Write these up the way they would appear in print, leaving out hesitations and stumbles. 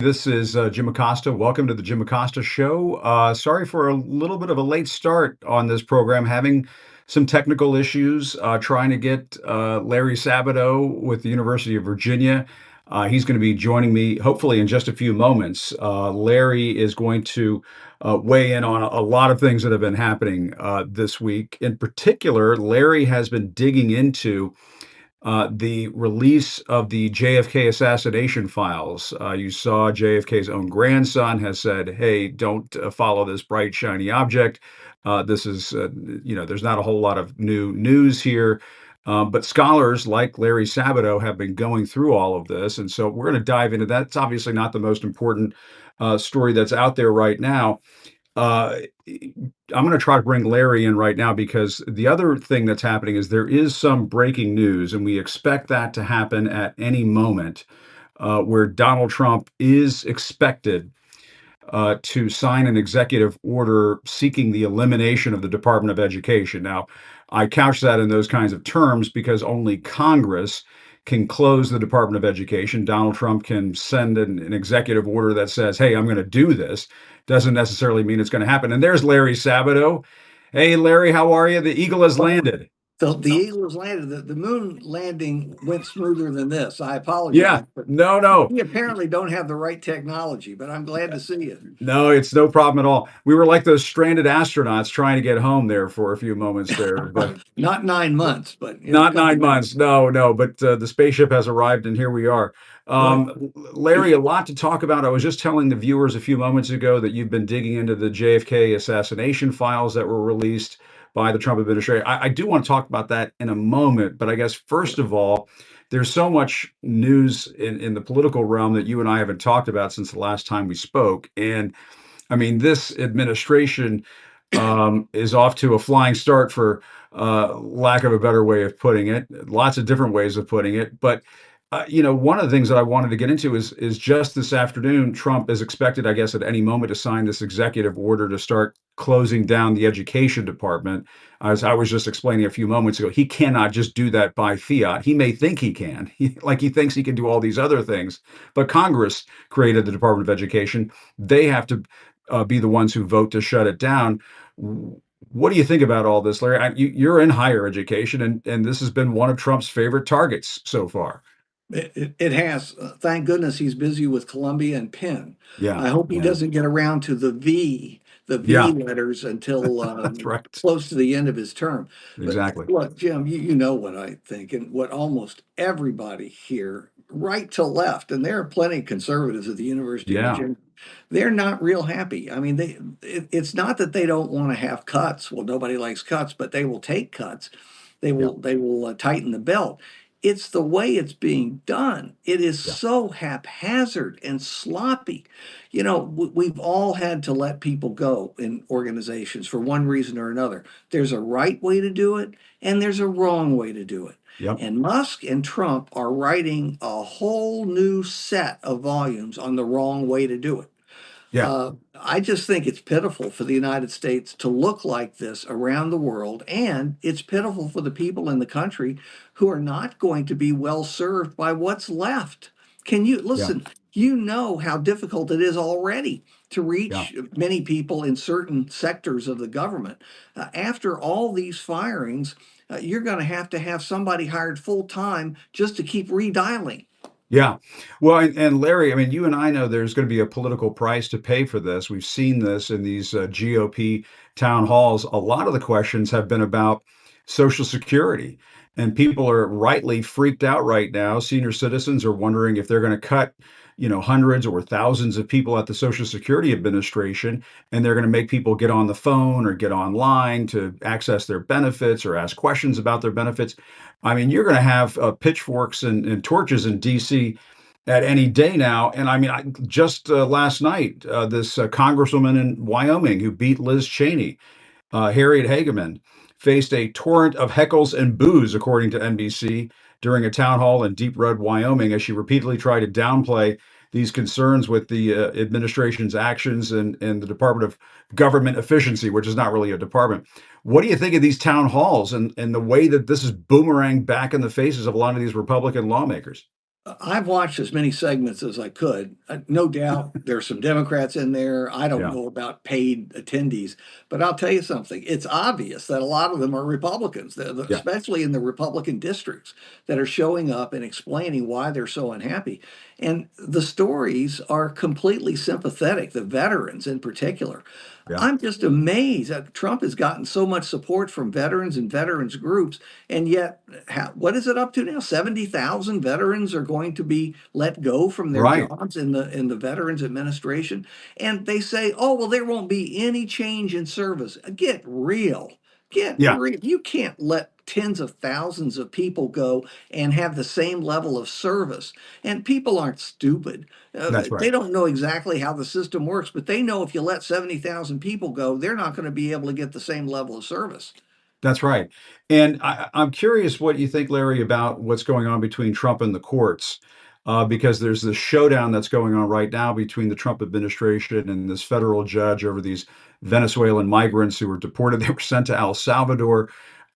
This is Jim Acosta. Welcome to the Jim Acosta Show. Sorry for a little bit of a late start on this program, having some technical issues, trying to get Larry Sabato with the University of Virginia. He's going to be joining me hopefully in just a few moments. Larry is going to weigh in on a lot of things that have been happening this week. In particular, Larry has been digging into the release of the JFK assassination files. You saw JFK's own grandson has said, "Hey, don't follow this bright, shiny object. This is, there's not a whole lot of new news here." But scholars like Larry Sabato have been going through all of this. And so we're going to dive into that. It's obviously not the most important story that's out there right now. Uh, I'm going to try to bring Larry in right now because the other thing that's happening is there is some breaking news, and we expect that to happen at any moment, where Donald Trump is expected to sign an executive order seeking the elimination of the Department of Education. Now, I couch that in those kinds of terms because only Congress can close the Department of Education. Donald Trump can send an executive order that says, "Hey, I'm going to do this." Doesn't necessarily mean it's going to happen. And there's Larry Sabato. Hey, Larry, how are you? The Eagle has landed. The Eagle has landed. The moon landing went smoother than this. I Yeah, apologize, but no. we apparently don't have the right technology, but I'm glad to see you. No, it's no problem at all. We were like those stranded astronauts trying to get home there for a few moments there, but Not 9 months, but it's not coming 9 back. months. No, but the spaceship has arrived and here we are. Well, Larry, a lot to talk about. I was just telling the viewers a few moments ago that you've been digging into the JFK assassination files that were released by the Trump administration. I do want to talk about that in a moment, but I guess first of all, there's so much news in the political realm that you and I haven't talked about since the last time we spoke. And I mean, this administration is off to a flying start, for lack of a better way of putting it. Lots of different ways of putting it, but one of the things that I wanted to get into is just this afternoon, Trump is expected, I guess, at any moment to sign this executive order to start closing down the education department. As I was just explaining a few moments ago, he cannot just do that by fiat. He may think he can, like he thinks he can do all these other things, but Congress created the Department of Education. They have to be the ones who vote to shut it down. What do you think about all this, Larry? You're in higher education, and this has been one of Trump's favorite targets so far. it has. Thank goodness he's busy with Columbia and Penn. Yeah, I hope he yeah, doesn't get around to the V yeah, letters until that's right. close to the end of his term. But Exactly. look, Jim, you know what I think, and what almost everybody here, right to left, and there are plenty of conservatives at the University of Yeah, Virginia. They're not real happy. I mean, it's not that they don't want to have cuts. Well, nobody likes cuts, but they will take cuts. yeah, They will tighten the belt. It's the way it's being done. It is yeah, so haphazard and sloppy. You know, we've all had to let people go in organizations for one reason or another. There's a right way to do it, and there's a wrong way to do it. yep, And Musk and Trump are writing a whole new set of volumes on the wrong way to do it. yeah, I just think it's pitiful for the United States to look like this around the world, and it's pitiful for the people in the country who are not going to be well served by what's left. Can you yeah, listen? You know how difficult it is already to yeah. reach many people in certain sectors of the government. After all these firings, you're going to have somebody hired full time just to keep redialing. Yeah. Well, and Larry, I mean, you and I know there's going to be a political price to pay for this. We've seen this in these GOP town halls. A lot of the questions have been about Social Security, and people are rightly freaked out right now. Senior citizens are wondering if they're going to cut, hundreds or thousands of people at the Social Security Administration, and they're going to make people get on the phone or get online to access their benefits or ask questions about their benefits. I mean, you're going to have pitchforks and torches in D.C. at any day now. And I mean, just last night, this congresswoman in Wyoming who beat Liz Cheney, Harriet Hageman, faced a torrent of heckles and boos, according to NBC, during a town hall in Deep Red, Wyoming, as she repeatedly tried to downplay these concerns with the administration's actions and the Department of Government Efficiency, which is not really a department. What do you think of these town halls and the way that this is boomerang back in the faces of a lot of these Republican lawmakers? I've watched as many segments as I could. No doubt there's some Democrats in there. I don't Yeah, know about paid attendees, but I'll tell you something. It's obvious that a lot of them are Republicans, yeah, especially in the Republican districts, that are showing up and explaining why they're so unhappy. And the stories are completely sympathetic, the veterans in particular. yeah. I'm just amazed that Trump has gotten so much support from veterans and veterans groups, and yet, what is it up to now? 70,000 veterans are going to be let go from their Right. jobs in the Veterans Administration, and they say, "Oh, well, there won't be any change in service." Get real. Get Yeah, real. You can't let tens of thousands of people go and have the same level of service. And people aren't stupid. that's They right. don't know exactly how the system works, but they know if you let 70,000 people go, they're not going to be able to get the same level of service. That's right. And I'm curious what you think, Larry, about what's going on between Trump and the courts, because there's this showdown that's going on right now between the Trump administration and this federal judge over these Venezuelan migrants who were deported. They were sent to El Salvador.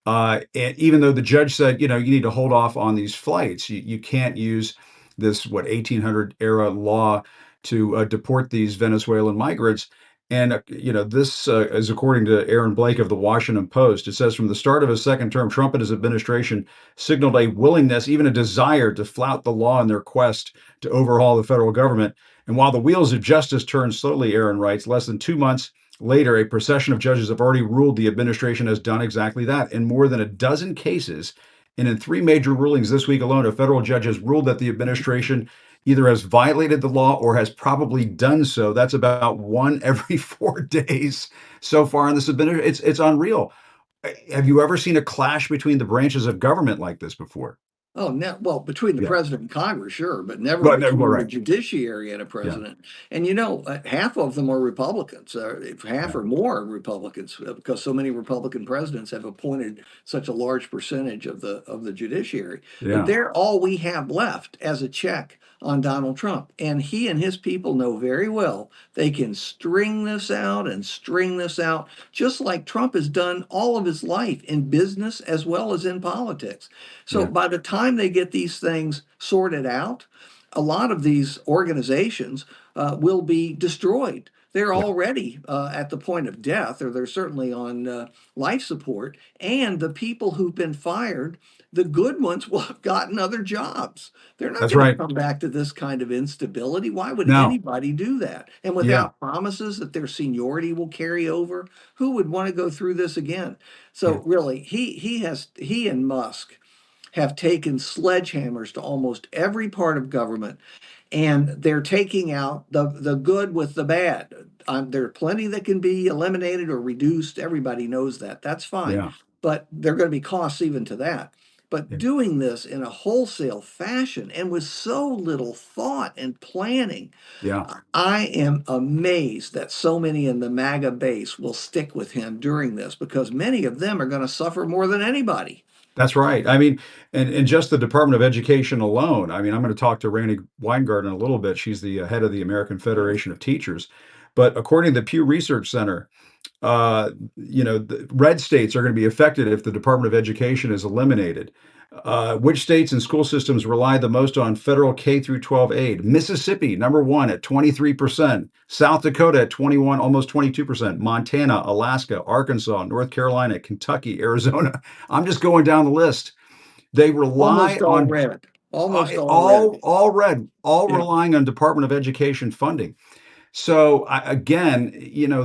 And even though the judge said, you need to hold off on these flights, you can't use this, 1800 era law to deport these Venezuelan migrants. And, this is according to Aaron Blake of the Washington Post. It says from the start of his second term, Trump and his administration signaled a willingness, even a desire to flout the law in their quest to overhaul the federal government. And while the wheels of justice turn slowly, Aaron writes, less than 2 months later, a procession of judges have already ruled the administration has done exactly that. In more than a dozen cases, and in three major rulings this week alone, a federal judge has ruled that the administration either has violated the law or has probably done so. That's about one every 4 days so far in this administration. It's unreal. Have you ever seen a clash between the branches of government like this before? Oh, no. Well, between the Yeah. president and Congress, sure, but never But no, well, between the right. judiciary and a Yeah. president. And half of them are Republicans, if half Yeah. or more are Republicans, because so many Republican presidents have appointed such a large percentage of the judiciary. But Yeah. they're all we have left as a check on Donald Trump. And he and his people know very well they can string this out and string this out, just like Trump has done all of his life in business as well as in politics. So Yeah. by the time they get these things sorted out, a lot of these organizations will be destroyed. They're Yeah. already at the point of death, or they're certainly on life support. And the people who've been fired, the good ones will have gotten other jobs. They're not That's going to right. come back to this kind of instability. Why would No. anybody do that? And Yeah. without promises that their seniority will carry over, who would want to go through this again? Yeah. So really, he and Musk have taken sledgehammers to almost every part of government, and they're taking out the good with the bad. There are plenty that can be eliminated or reduced. Everybody knows that. That's fine. Yeah. But there are going to be costs even to that. But Yeah. doing this in a wholesale fashion and with so little thought and planning, Yeah. I am amazed that so many in the MAGA base will stick with him during this because many of them are going to suffer more than anybody. That's right. I mean, and just the Department of Education alone. I mean, I'm going to talk to Randi Weingarten in a little bit. She's the head of the American Federation of Teachers. But according to the Pew Research Center, the red states are going to be affected if the Department of Education is eliminated. Which states and school systems rely the most on federal K through 12 aid? Mississippi, number one at 23%. South Dakota at 21, almost 22%. Montana, Alaska, Arkansas, North Carolina, Kentucky, Arizona. I'm just going down the list. They rely Almost all on red. Almost all all red. all red, all Yeah. relying on Department of Education funding. So again,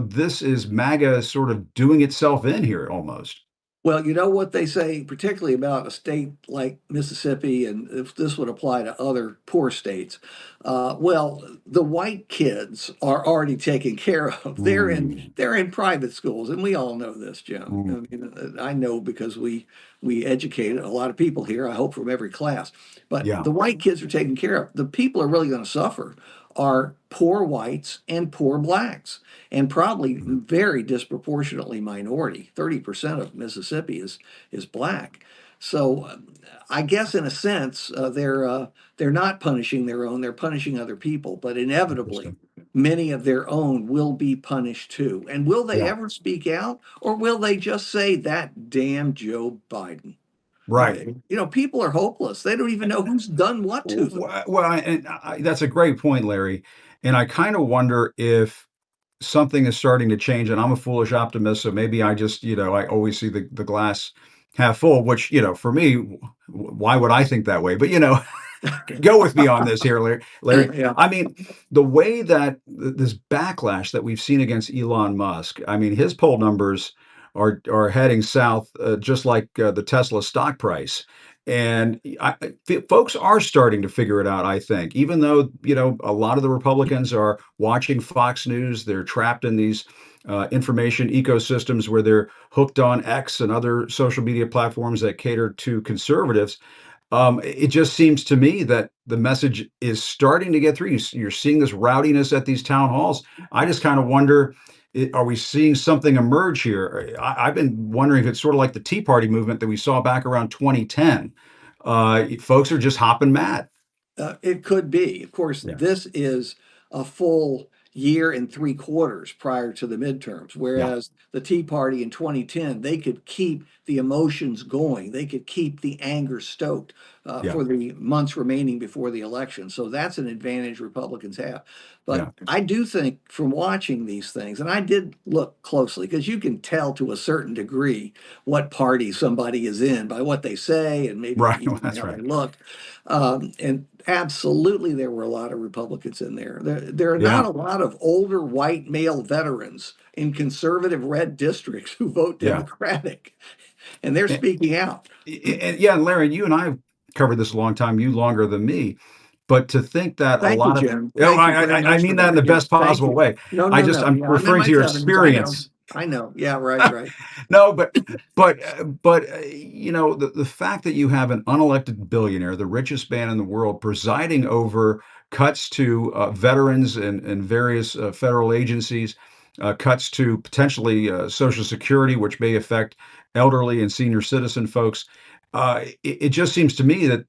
this is MAGA sort of doing itself in here almost. Well, you know what they say, particularly about a state like Mississippi, and if this would apply to other poor states. Well, the white kids are already taken care of. They're in Mm, they're in private schools, and we all know this, Jim. I mm, mean, I know because we educate a lot of people here. I hope from every class, but yeah, the white kids are taken care of. The people are really going to suffer are poor whites and poor blacks, and probably mhm, very disproportionately minority. 30% of Mississippi is black. So I guess in a sense they're not punishing their own; they're punishing other people. But inevitably, interesting. many of their own will be punished too. And will they Yeah. ever speak out, or will they just say that damn Joe Biden? Right. People are hopeless. They don't even know who's done what to them. That's a great point, Larry. And I kind of wonder if something is starting to change. And I'm a foolish optimist, so maybe I just, I always see the glass half full. Which, for me, why would I think that way? But go with me on this here, Larry. Larry, Yeah. I mean, the way that this backlash that we've seen against Elon Musk, I mean, his poll numbers are heading south, just like the Tesla stock price. And folks are starting to figure it out, I think. Even though, a lot of the Republicans are watching Fox News, they're trapped in these information ecosystems where they're hooked on X and other social media platforms that cater to conservatives. It just seems to me that the message is starting to get through. You're seeing this rowdiness at these town halls. I just kind of wonder, are we seeing something emerge here? I've been wondering if it's sort of like the Tea Party movement that we saw back around 2010. Folks are just hopping mad. It could be. Of course, Yeah, this is a full year and 3/4 prior to the midterms, yeah, whereas the Tea Party in 2010, they could keep the emotions going. They could keep the anger stoked yeah, for the months remaining before the election. So that's an advantage Republicans have. But yeah, I do think from watching these things, and I did look closely because you can tell to a certain degree what party somebody is in by what they say and maybe right. Well, even that's how right. they look. And absolutely, there were a lot of Republicans in there. There are not Yeah, a lot of older white male veterans in conservative red districts who vote yeah. Democratic, and they're speaking out. And yeah, Larry, you and I have covered this a long time, you longer than me. But to think that a Thank you, lot of, Jim. Thank you very I much for mean that in that. the Yes, best thank possible you. way. No, no, no. I'm Yeah, I'm in referring my to your 70s. I know. experience. I know. Yeah, right, right. No, but the fact that you have an unelected billionaire, the richest man in the world, presiding over cuts to veterans and various federal agencies, cuts to potentially Social Security, which may affect elderly and senior citizen folks. It just seems to me that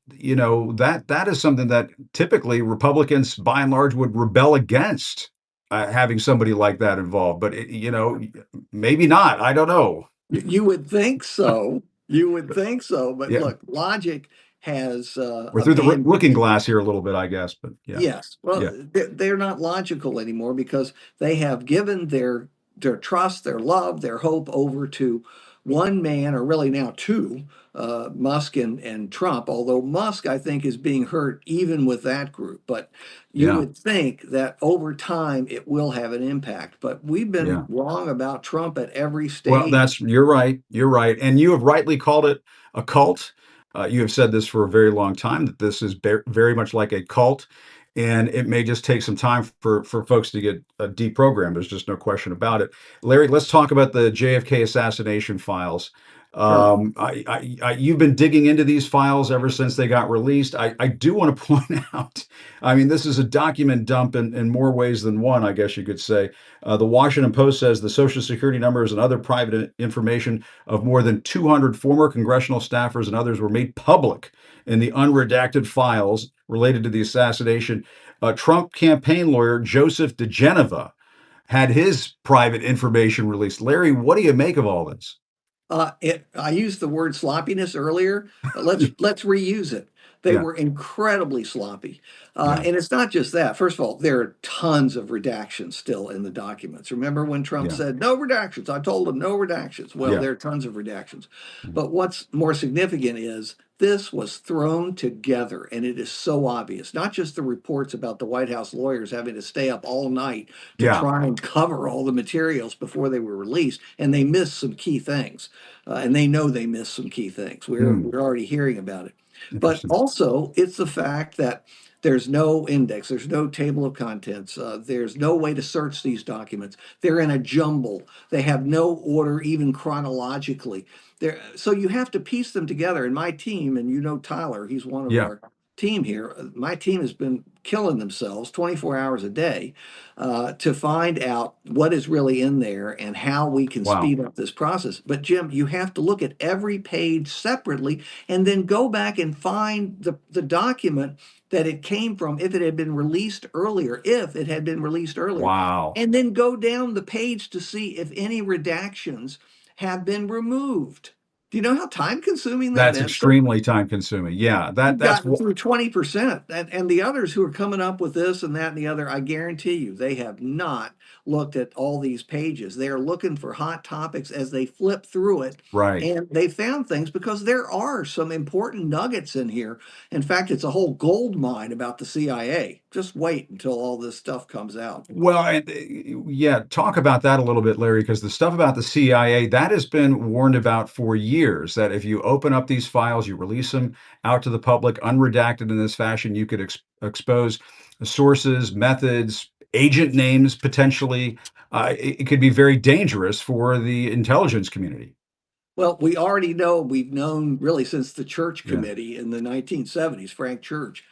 that is something that typically Republicans, by and large, would rebel against. Having somebody like that involved, but maybe not. I don't know. You would think so. You would think so. But Yeah, look, logic has we're through the abandoned. looking glass here a little bit, I guess. But yeah, Yes. Well, yeah, they're not logical anymore because they have given their trust, their love, their hope over to one man, or really now two, Musk and Trump. Although Musk, I think, is being hurt even with that group. But you yeah, would think that over time it will have an impact. But we've been yeah. wrong about Trump at every Well, stage. you're right. You're right, and you have rightly called it a cult. You have said this for a very long time that this is very much like a cult, and it may just take some time for folks to get deprogrammed. There's just no question about it. Larry, let's talk about the JFK assassination files. Sure. You've been digging into these files ever since they got released. I do want to point out, I mean, this is a document dump in more ways than one, I guess you could say. The Washington Post says the Social Security numbers and other private information of more than 200 former congressional staffers and others were made public in the unredacted files related to the assassination. Trump campaign lawyer Joseph DeGeneva had his private information released. Larry, what do you make of all this? I used the word sloppiness earlier. Let's reuse it. They Yeah, were incredibly sloppy, yeah, and it's not just that. First of all, there are tons of redactions still in the documents. Remember when Trump yeah, said no redactions? I told him no redactions. Well, yeah, there are tons of redactions, but what's more significant is this was thrown together, and it is so obvious. Not just the reports about the White House lawyers having to stay up all night to yeah. try and cover all the materials before they were released, and they missed some key things, and they know they missed some key things. Hmm, We're already hearing about it, but interesting. also it's the fact that there's no index, there's no table of contents, there's no way to search these documents. They're in a jumble. They have no order, even chronologically. So you have to piece them together. And my team, and Tyler, he's one of Yeah, our team here. My team has been killing themselves 24 hours a day to find out what is really in there and how we can wow, speed up this process. But Jim, you have to look at every page separately and then go back and find the document that it came from if it had been released earlier, wow. and then go down the page to see if any redactions have been removed. Do you know how time consuming that That's is? So extremely time consuming. Yeah, you've that's gotten what. through 20%. And the others who are coming up with this and that and the other, I guarantee you, they have not looked at all these pages. They are looking for hot topics as they flip through it. Right. And they found things because there are some important nuggets in here. In fact, it's a whole gold mine about the CIA. Just wait until all this stuff comes out. Well, and, yeah, talk about that a little bit, Larry, because the stuff about the CIA, that has been warned about for years, that if you open up these files, you release them out to the public, unredacted in this fashion, you could expose sources, methods, agent names, potentially. It could be very dangerous for the intelligence community. Well, we already know, we've known really since the Church Yeah. Committee in the 1970s, Frank Church.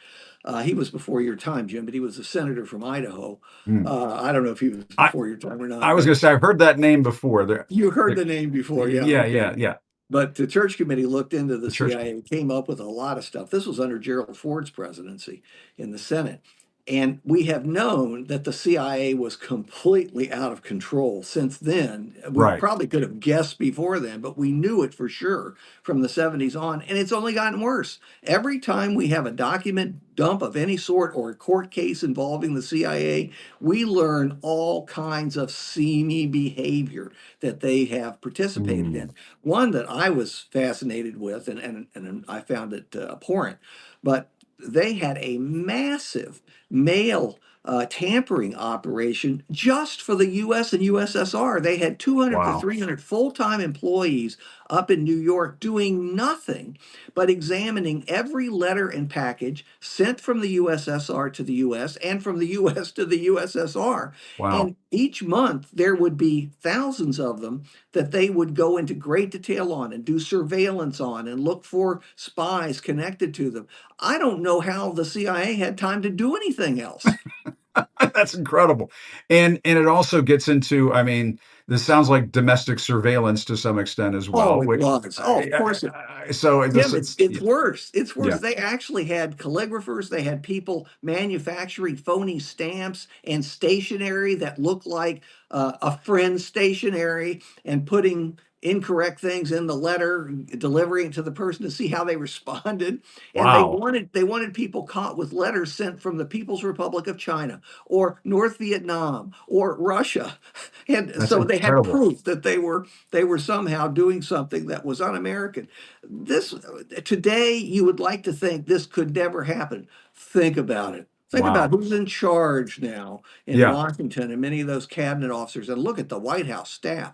He was before your time, Jim, but he was a senator from Idaho. Mm. I don't know if he was I, before your time or I not, was but going to say, I've heard that name before. you heard The- the name before. Yeah, yeah, yeah, okay. yeah. But the Church Committee looked into the The church. CIA, came up with a lot of stuff. This was under Gerald Ford's presidency in the Senate. And we have known that the CIA was completely out of control since then. We Right. probably could have guessed before then, but we knew it for sure from the 70s on. And it's only gotten worse. Every time we have a document dump of any sort or a court case involving the CIA, we learn all kinds of seamy behavior that they have participated Mm. in. One that I was fascinated with, and I found it abhorrent, but they had a massive mail tampering operation just for the US and USSR. They had 200 to Wow. 300 full time employees up in New York doing nothing but examining every letter and package sent from the USSR to the US and from the US to the USSR. Wow. And each month there would be thousands of them that they would go into great detail on and do surveillance on and look for spies connected to them. I don't know how the CIA had time to do anything else. That's incredible. And it also gets into, I mean, this sounds like domestic surveillance to some extent as Oh, well, it which was. Oh, of course it. so Jim, this it's yeah, worse. It's worse. yeah. They actually had calligraphers. They had people manufacturing phony stamps and stationery that looked like a friend stationery and putting incorrect things in the letter, delivering it to the person to see how they responded. And Wow. they wanted people caught with letters sent from the People's Republic of China or North Vietnam or Russia. And That's so they had incredible. proof that they were somehow doing something that was un-American. This today you would like to think this could never happen. Think about it. Think about Wow. who's in charge now in Yeah, Washington and many of those cabinet officers, and look at the White House staff.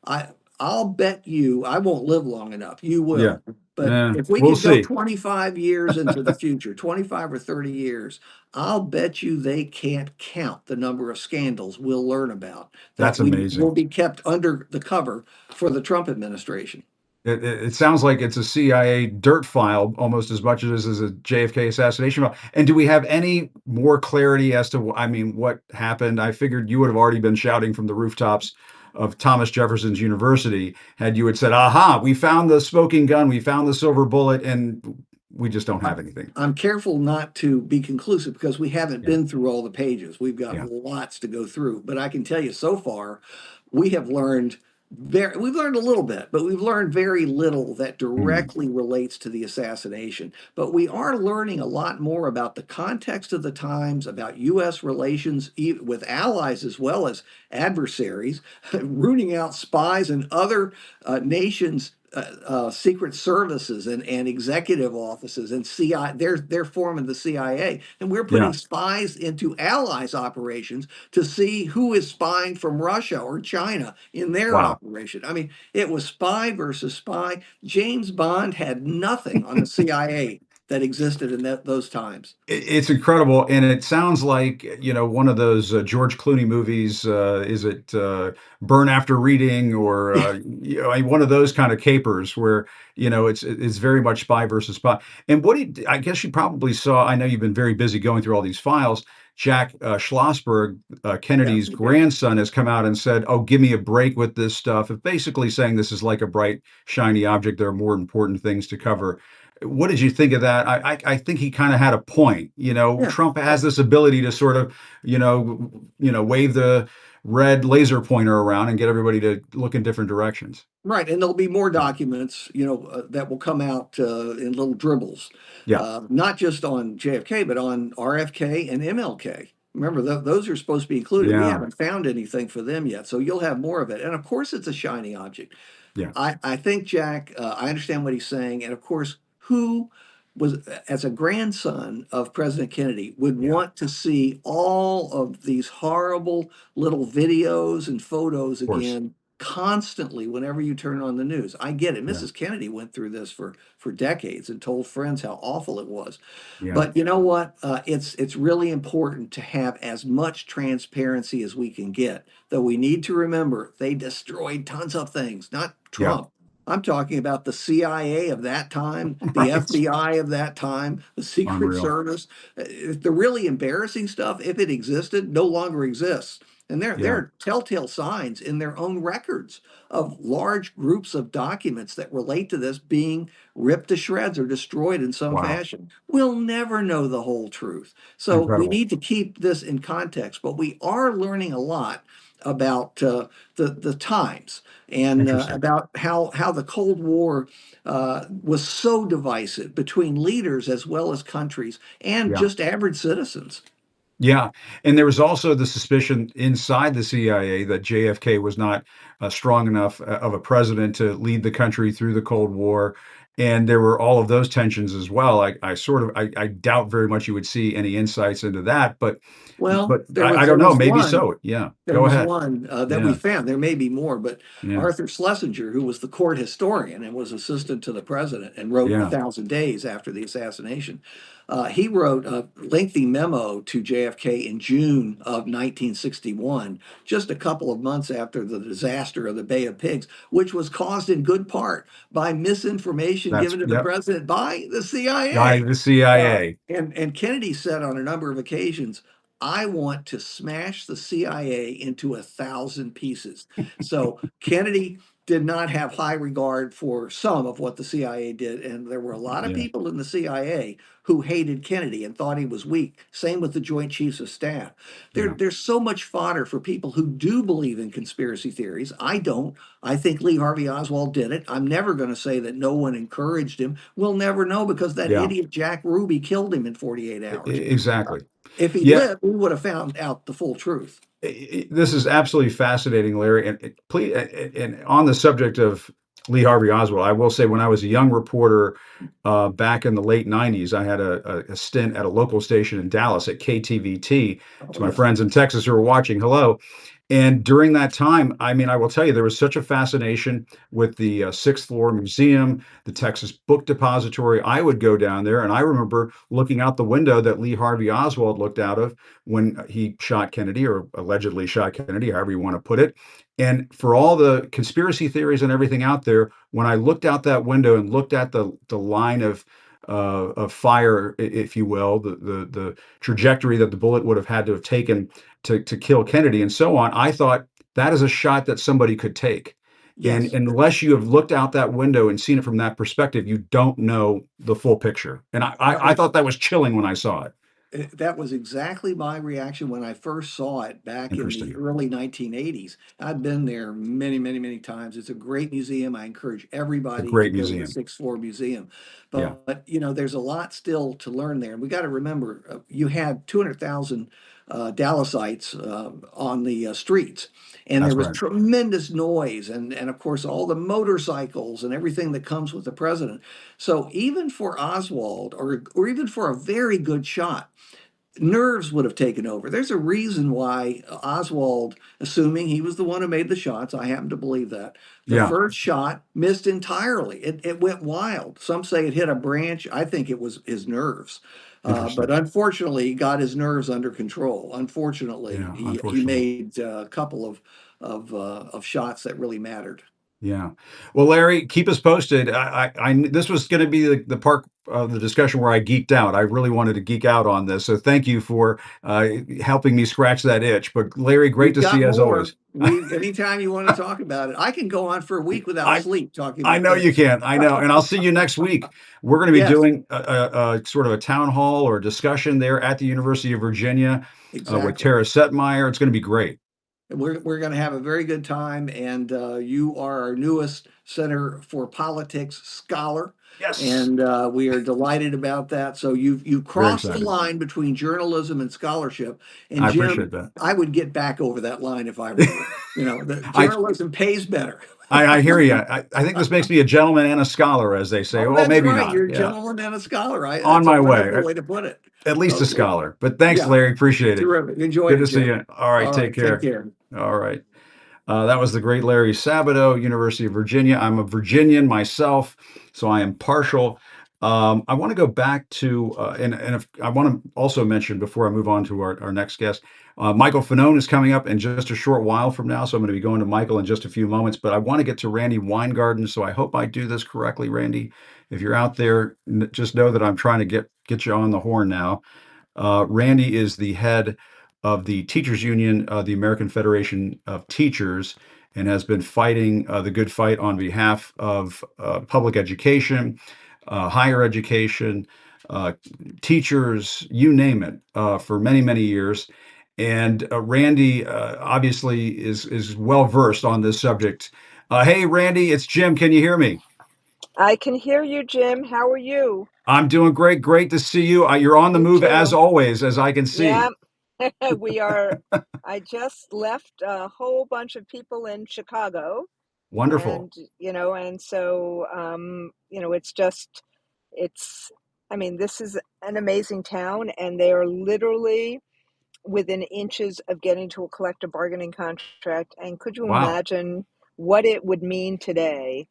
I I'll bet you I won't live long enough. You yeah. will. But Yeah, if we we'll could go see. 25 years into the future, 25 or 30 years, I'll bet you they can't count the number of scandals we'll learn about that That's we will amazing. be kept under the cover for the Trump administration. It sounds like it's a CIA dirt file almost as much as a JFK assassination file. And do we have any more clarity as to, I mean, what happened? I figured you would have already been shouting from the rooftops of Thomas Jefferson's University had you had said, "Aha, we found the smoking gun, we found the silver bullet, and we just don't I- have anything." I'm careful not to be conclusive because we haven't Yeah, been through all the pages. We've got yeah. lots to go through. But I can tell you so far, we have learned we've learned a little bit, but we've learned very little that Mm, directly relates to the assassination. But we are learning a lot more about the context of the times, about US relations with allies as well as adversaries, rooting out spies and other nations' secret services and executive offices and CI. They're forming the CIA, and we're putting yeah, spies into allies operations to see who is spying from Russia or China in their wow. operation. I mean, it was spy versus spy. James Bond had nothing on the CIA that existed in those times. It's incredible, and it sounds like, one of those, George Clooney movies, is it, Burn After Reading or, one of those kind of capers where, it's very much spy versus spy. And I guess you probably saw, I know you've been very busy going through all these files. Jack, Schlossberg, Yeah, Kennedy's grandson, has come out and said, "Oh, give me a break with this stuff," basically saying this is like a bright, shiny object, there are more important things to cover. What did you think of that? I think he kind of had a point. Yeah. Trump has this ability to sort of, wave the red laser pointer around and get everybody to look in different directions. Right, and there'll be more Yeah. documents, that will come out in little dribbles, Yeah. not just on JFK, but on RFK and MLK. Remember, those are supposed to be included. We Yeah. haven't found anything for them yet, so you'll have more of it. And of course, it's a shiny object. Yeah. I think Jack, I understand what he's saying, and of course, who was as a grandson of President Kennedy would Yeah. want to see all of these horrible little videos and photos Of course. again constantly whenever you turn on the news. I get it. Yeah. Mrs. Kennedy went through this for decades and told friends how awful it was. Yeah. But you know what? It's really important to have as much transparency as we can get. Though we need to remember they destroyed tons of things, not Yeah. Trump. I'm talking about the CIA of that time, the Right. FBI of that time, the Secret Unreal. Service. The really embarrassing stuff, if it existed, no longer exists. And there Yeah. are telltale signs in their own records of large groups of documents that relate to this being ripped to shreds or destroyed in some Wow. fashion. We'll never know the whole truth. So we Incredible. need to keep this in context, but we are learning a lot about the times and Interesting. about how the Cold War was so divisive between leaders as well as countries and Yeah. just average citizens. Yeah, and there was also the suspicion inside the CIA that JFK was not strong enough of a president to lead the country through the Cold War, and there were all of those tensions as well. I doubt very much you would see any insights into that, but Well, I don't there know, was maybe one. so. Yeah, There go was ahead. one that we Yeah, found. There may be more, but yeah, Arthur Schlesinger, who was the court historian and was assistant to the president and wrote A yeah. Thousand Days after the assassination, he wrote a lengthy memo to JFK in June of 1961, just a couple of months after the disaster of the Bay of Pigs, which was caused in good part by misinformation That's given to the yep. president by the Guy, CIA. the Uh, CIA. and Kennedy said on a number of occasions, I want to smash the CIA into 1,000 pieces. So Kennedy did not have high regard for some of what the CIA did. And there were a lot of Yeah, people in the CIA who hated Kennedy and thought he was weak. Same with the Joint Chiefs of Staff. yeah, There's so much fodder for people who do believe in conspiracy theories. I don't. I think Lee Harvey Oswald did it. I'm never going to say that no one encouraged him. We'll never know because that yeah. idiot Jack Ruby killed him in 48 hours. Exactly. If he'd Yeah, lived, we would have found out the full truth. this is absolutely fascinating, Larry. And please, and on the subject of Lee Harvey Oswald, I will say when I was a young reporter back in the late '90s, I had a stint at a local station in Dallas at KTVT. Oh, To my yeah. friends in Texas who are watching, hello. And during that time, I mean, I will tell you, there was such a fascination with the sixth floor museum, the Texas Book Depository. I would go down there, and I remember looking out the window that Lee Harvey Oswald looked out of when he shot Kennedy, or allegedly shot Kennedy, however you want to put it. And for all the conspiracy theories and everything out there, when I looked out that window and looked at the line of fire, if you will, the trajectory that the bullet would have had to have taken to kill Kennedy and so on, I thought that is a shot that somebody could take. And Yes, unless you have looked out that window and seen it from that perspective, you don't know the full picture. And that I was thought that was chilling when I saw it. that was exactly my reaction when I first saw it back in the Interesting. early 1980s. I've been there many, many, many times. It's a great museum. I encourage It's a everybody to great go to the museum. sixth floor museum. Yeah, But there's a lot still to learn there. And we got to remember, you had 200,000 Dallasites on the streets. And there that's was right. tremendous noise, and of course, all the motorcycles and everything that comes with the president. So, even for Oswald, or even for a very good shot, nerves would have taken over. There's a reason why Oswald, assuming he was the one who made the shots, I happen to believe that, the Yeah, first shot missed entirely. It went wild. Some say it hit a branch. I think it was his nerves. But interesting. unfortunately, he got his nerves under control. Unfortunately, Yeah, he unfortunately. made a couple of shots that really mattered. Yeah. Well, Larry, keep us posted. This was going to be the part of the discussion where I geeked out. I really wanted to geek out on this. So thank you for helping me scratch that itch. But Larry, great We've to see got you as more. always. We anytime you want to talk about it, I can go on for a week without I sleep talking I about know you this. can. I know, and I'll see you next week. We're going to be Yes, doing a sort of a town hall or discussion there at the University of Virginia with exactly. Tara Setmeyer. It's going to be great. We're going to have a very good time, and you are our newest Center for Politics scholar, Yes, and we are delighted about that. So you've very crossed the excited. line between journalism and scholarship, and I appreciate Jim, that. I would get back over that line if I were you. You know, the I journalism pays better. I hear you. I think this makes me a gentleman and a scholar, as they say. Oh, Well, that's maybe right. not. You're a Yeah, gentleman and a scholar. on That's a my way. wonderful way to put it. At least a Okay. scholar. But thanks, Yeah, Larry. Appreciate it. terrific. Enjoyed Good it, to see Jim. you. All right, All take right. Take care. care. All right. That was the great Larry Sabato, University of Virginia. I'm a Virginian myself, so I am partial. I want to go back to, and if, I want to also mention before I move on to our next guest, Michael Fanone is coming up in just a short while from now, so I'm going to be going to Michael in just a few moments. But I want to get to Randy Weingarten, so I hope I do this correctly, Randy. If you're out there, just know that I'm trying to get you on the horn now. Randy is the head of the Teachers Union, the American Federation of Teachers, and has been fighting the good fight on behalf of public education, higher education, uh, teachers, you name it, for many, many years. And Randy obviously is well versed on this subject. Hey, Randy, it's Jim. Can you hear me? I can hear you, Jim. How are you? I'm doing great. Great to see you. You're on the You move as too. always, as I can Yeah, see. we are. I just left a whole bunch of people in Chicago, Wonderful. and and so it's just, it's. I mean, this is an amazing town, and they are literally within inches of getting to a collective bargaining contract. And could you Wow. imagine what it would mean today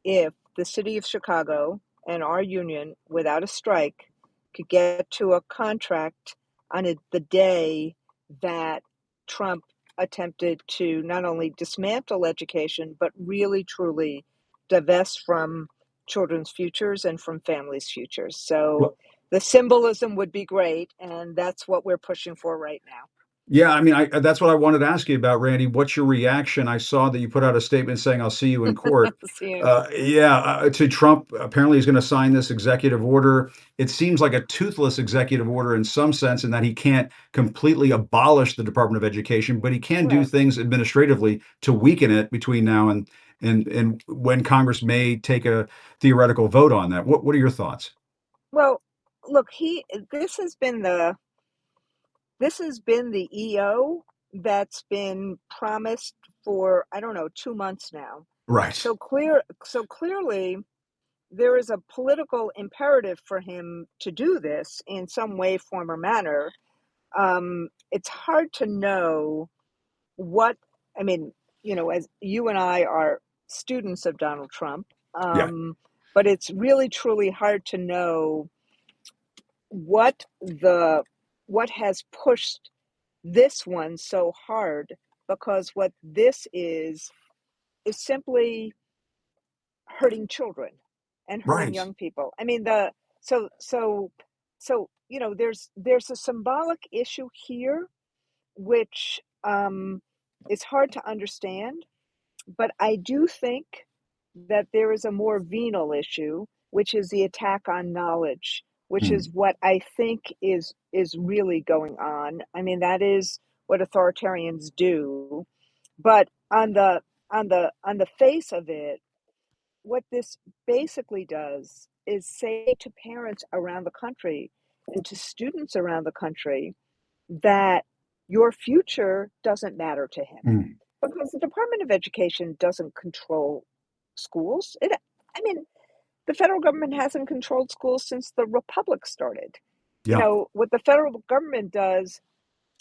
if the city of Chicago and our union, without a strike, could get to a contract on the day that Trump attempted to not only dismantle education, but really truly divest from children's futures and from families' futures. So Well, the symbolism would be great, and that's what we're pushing for right now. yeah, I mean, that's what I wanted to ask you about, Randy. What's your reaction? I saw that you put out a statement saying, "I'll see you in court." See, Yeah, to Trump, apparently he's going to sign this executive order. It seems like a toothless executive order in some sense, in that he can't completely abolish the Department of Education, but he can do right. things administratively to weaken it between now and when Congress may take a theoretical vote on that. What are your thoughts? Well, look, he this has been the EO that's been promised for, I don't know, 2 months now. Right. So clearly there is a political imperative for him to do this in some way, form, or manner. It's hard to know what, I mean, as you and I are students of Donald Trump, Yeah. but it's really truly hard to know what the what has pushed this one so hard, because what this is simply hurting children and hurting Right. young people. I mean, the so so so there's a symbolic issue here which is hard to understand, but I do think that there is a more venal issue, which is the attack on knowledge, which is Hmm. what I think is really going on. I mean, that is what authoritarians do. But on the face of it, what this basically does is say to parents around the country and to students around the country that your future doesn't matter to him, Hmm. because the Department of Education doesn't control schools. I mean, the federal government hasn't controlled schools since the Republic started. Yeah. What the federal government does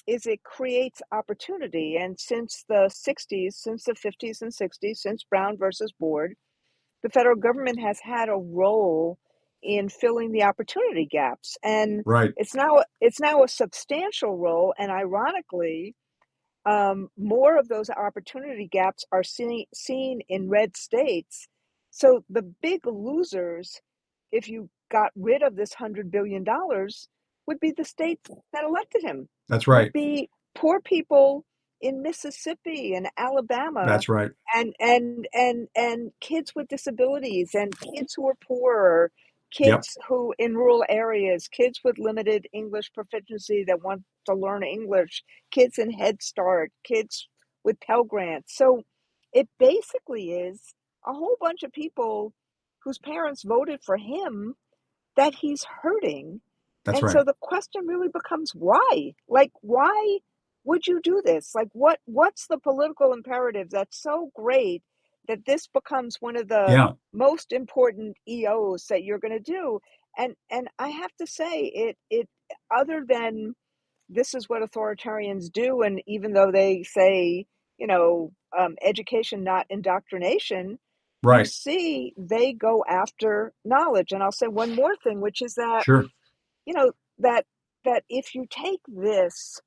is it creates opportunity. And since the 60s, since the 50s and 60s, since Brown versus Board, the federal government has had a role in filling the opportunity gaps. And Right. it's now a substantial role. And ironically, more of those opportunity gaps are seen in red states. So the big losers, if you got rid of this $100 billion, would be the states that elected him, That's would right. be poor people in Mississippi and Alabama, That's right. and kids with disabilities and kids who are poor, Yep. kids who in rural areas, kids with limited English proficiency that want to learn English, kids in Head Start, kids with Pell Grants. So it basically is a whole bunch of people whose parents voted for him that he's hurting. That's And right. so the question really becomes why? Like, why would you do this? Like, what's the political imperative that's so great that this becomes one of the Yeah. most important EOs that you're going to do? And I have to say, it other than this is what authoritarians do, and even though they say, education, not indoctrination, you Right. see they go after knowledge. And I'll say one more thing, which is that, Sure. you know, that that if you take this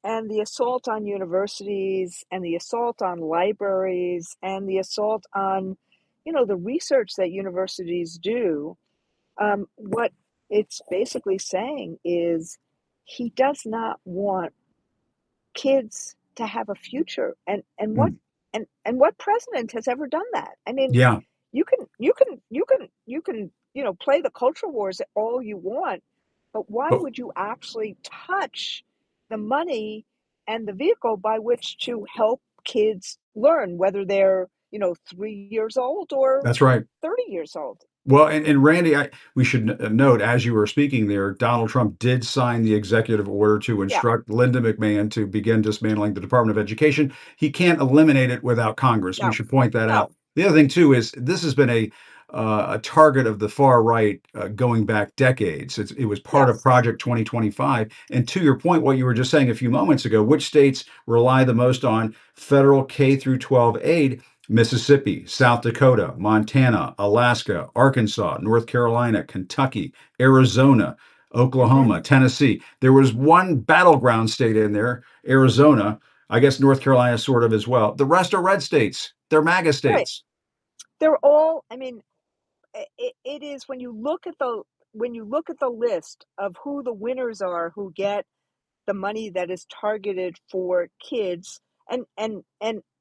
and the assault on universities and the assault on libraries and the assault on, the research that universities do, what it's basically saying is he does not want kids to have a future. Mm. And what president has ever done that? I mean, Yeah. you can play the culture wars all you want, but why But would you actually touch the money and the vehicle by which to help kids learn, whether they're 3 years old or that's right. 30 years old? Well, and Randy, we should note, as you were speaking there, Donald Trump did sign the executive order to Yeah. instruct Linda McMahon to begin dismantling the Department of Education. He can't eliminate it without Congress. We No. should point that out. No. The other thing too is this has been a target of the far right going back decades. It was part of Yes. Project 2025. And to your point, what you were just saying a few moments ago, which states rely the most on federal K through 12 aid? Mississippi, South Dakota, Montana, Alaska, Arkansas, North Carolina, Kentucky, Arizona, Hmm. Oklahoma, Tennessee. There was one battleground state in there, Arizona. I guess North Carolina sort of as well. The rest are red states. They're MAGA Right. states. They're all, I mean, it is when you look at the list of who the winners are, who get the money that is targeted for kids. And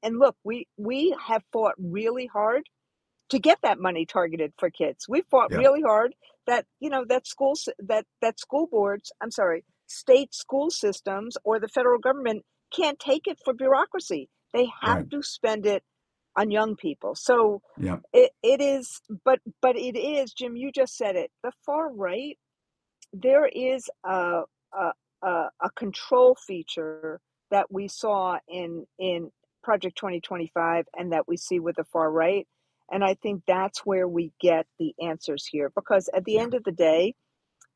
look, we have fought really hard to get that money targeted for kids. We fought Yeah, really hard that that school boards, I'm sorry, state school systems or the federal government can't take it for bureaucracy. They have right. to spend it on young people. So Yeah, it is, but it is, Jim, you just said it. The far right, there is a a control feature that we saw in Project 2025 and that we see with the far right. And I think that's where we get the answers here, because at the yeah, end of the day,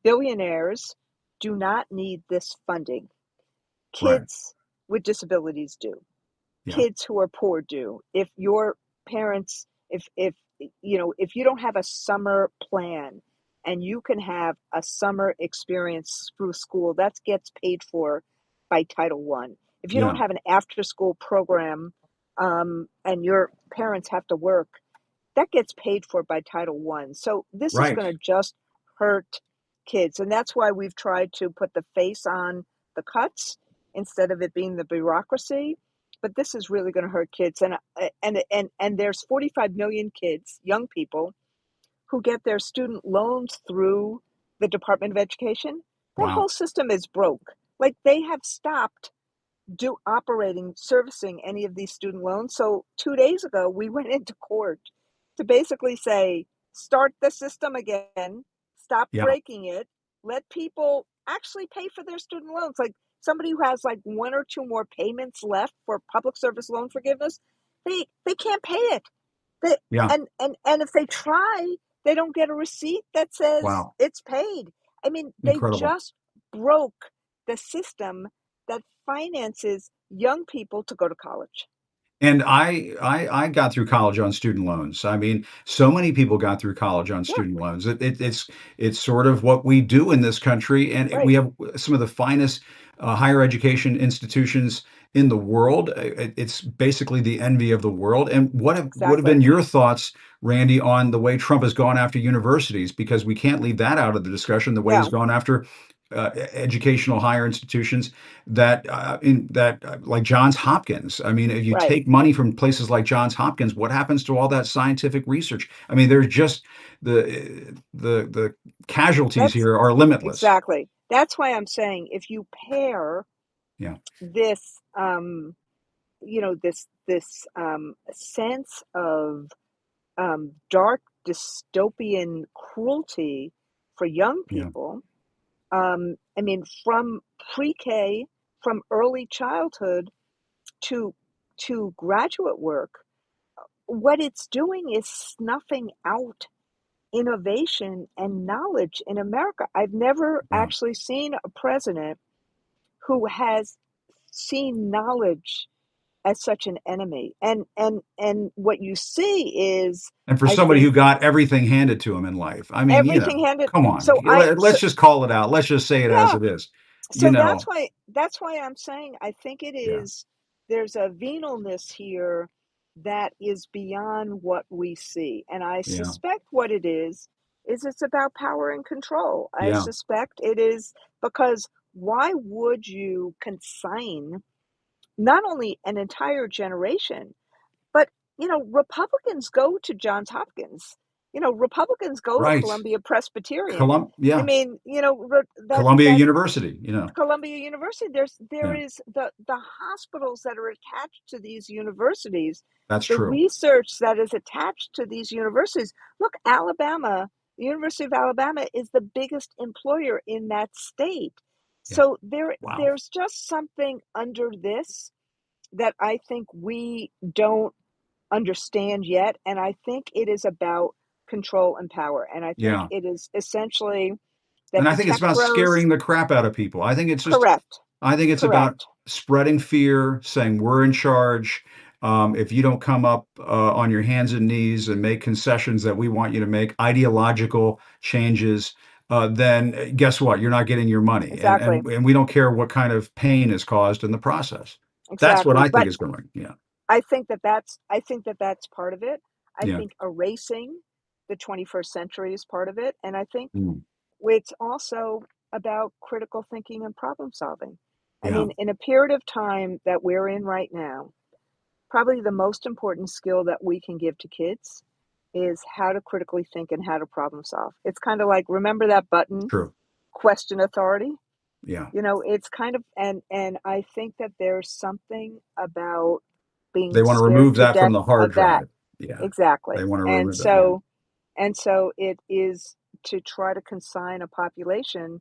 billionaires do not need this funding. right. Kids with disabilities do. Yeah, Kids who are poor do. If your parents, if you don't have a summer plan and you can have a summer experience through school, that gets paid for by Title One. If you don't yeah, have an after school program, and your parents have to work, that gets paid for by Title One. So this is right. going to just hurt kids. And that's why we've tried to put the face on the cuts instead of it being the bureaucracy. But this is really going to hurt kids. And there's 45 million kids, young people, who get their student loans through the Department of Education. That Wow. whole system is broke. Like, they have stopped do operating servicing any of these student loans. So 2 days ago, we went into court to basically say, start the system again, stop Yeah, breaking it, let people actually pay for their student loans. Like, somebody who has like one or two more payments left for public service loan forgiveness, they can't pay it. They, yeah. and if they try, they don't get a receipt that says Wow. it's paid. I mean, they Incredible. just broke the system that finances young people to go to college. And I got through college on student loans. I mean, so many people got through college on Yeah, student loans. It's sort of what we do in this country, and right. we have some of the finest higher education institutions in the world. It's basically the envy of the world. And what have been Exactly. your thoughts, Randy, on the way Trump has gone after universities? Because we can't leave that out of the discussion. The way he's No. gone after educational higher institutions that like Johns Hopkins. I mean, if you Right. take money from places like Johns Hopkins, what happens to all that scientific research? I mean, there's just the casualties That's here are limitless. exactly. That's why I'm saying if you pair Yeah, this, this sense of dark dystopian cruelty for young yeah, people. I mean, from pre-K, from early childhood to graduate work, what it's doing is snuffing out innovation and knowledge in America. I've never yeah. actually seen a president who has seen knowledge as such an enemy. And what you see is, And for I somebody think, who got everything handed to him in life, I mean, everything handed. come on, So I so let's just call it out. Let's just say it as yeah. it is. You So know, that's why I'm saying I think it yeah, is, there's a venalness here that is beyond what we see. And I yeah, suspect what it is it's about power and control. I yeah, suspect it is because why would you consign not only an entire generation, but, Republicans go to Johns Hopkins. Republicans go to right. Columbia Presbyterian. I Yeah, mean, that Columbia that University. Columbia University, there Yeah, is the hospitals that are attached to these universities, that's the true. research that is attached to these universities. Look, Alabama, the University of Alabama is the biggest employer in that state. Yeah, So wow. there's just something under this that I think we don't understand yet, and I think it is about control and power, and I think Yeah, it is essentially and that I the think it's tech about bros. scaring the crap out of people. Correct, I think it's about correct, spreading fear, saying we're in charge. If you don't come up on your hands and knees and make concessions that we want you to make, ideological changes, then guess what? You're not getting your money, and exactly, we don't care what kind of pain is caused in the process. That's what exactly, I think but is going. Yeah, I think that that's part of it. I yeah, think erasing the 21st century is part of it, and I think mm, it's also about critical thinking and problem solving. I yeah, mean, in a period of time that we're in right now, probably the most important skill that we can give to kids is how to critically think and how to problem solve. It's kind of like, remember that button, true. question authority? Yeah, It's kind of, and I think that there's something about being they want to scared remove to that from death the hard of that. drive. Yeah, they Exactly. want to And remove that. Yeah, so it is to try to consign a population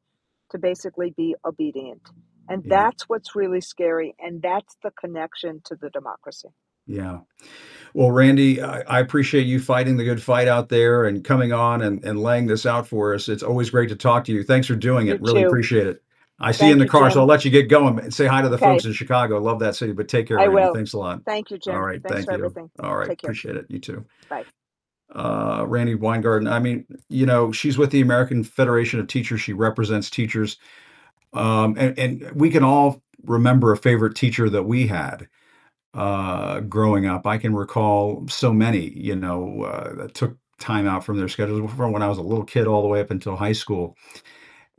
to basically be obedient. And yeah. that's what's really scary. And that's the connection to the democracy. Yeah. Well, Randy, I appreciate you fighting the good fight out there and coming on and laying this out for us. It's always great to talk to you. Thanks for doing You it. Really too. appreciate it. I see you in Thank the you, car, so I'll Jim. let you get going and say hi to the folks Okay. in Chicago. Love that city, but take care, I Randy. will. Thanks a lot. Thank you, All Jim. right. Thanks Thank for you. everything. All right. Take care. Appreciate it. You too. Bye. Randy Weingarten. I mean, she's with the American Federation of Teachers. She represents teachers. And we can all remember a favorite teacher that we had growing up. I can recall so many, that took time out from their schedules from when I was a little kid all the way up until high school.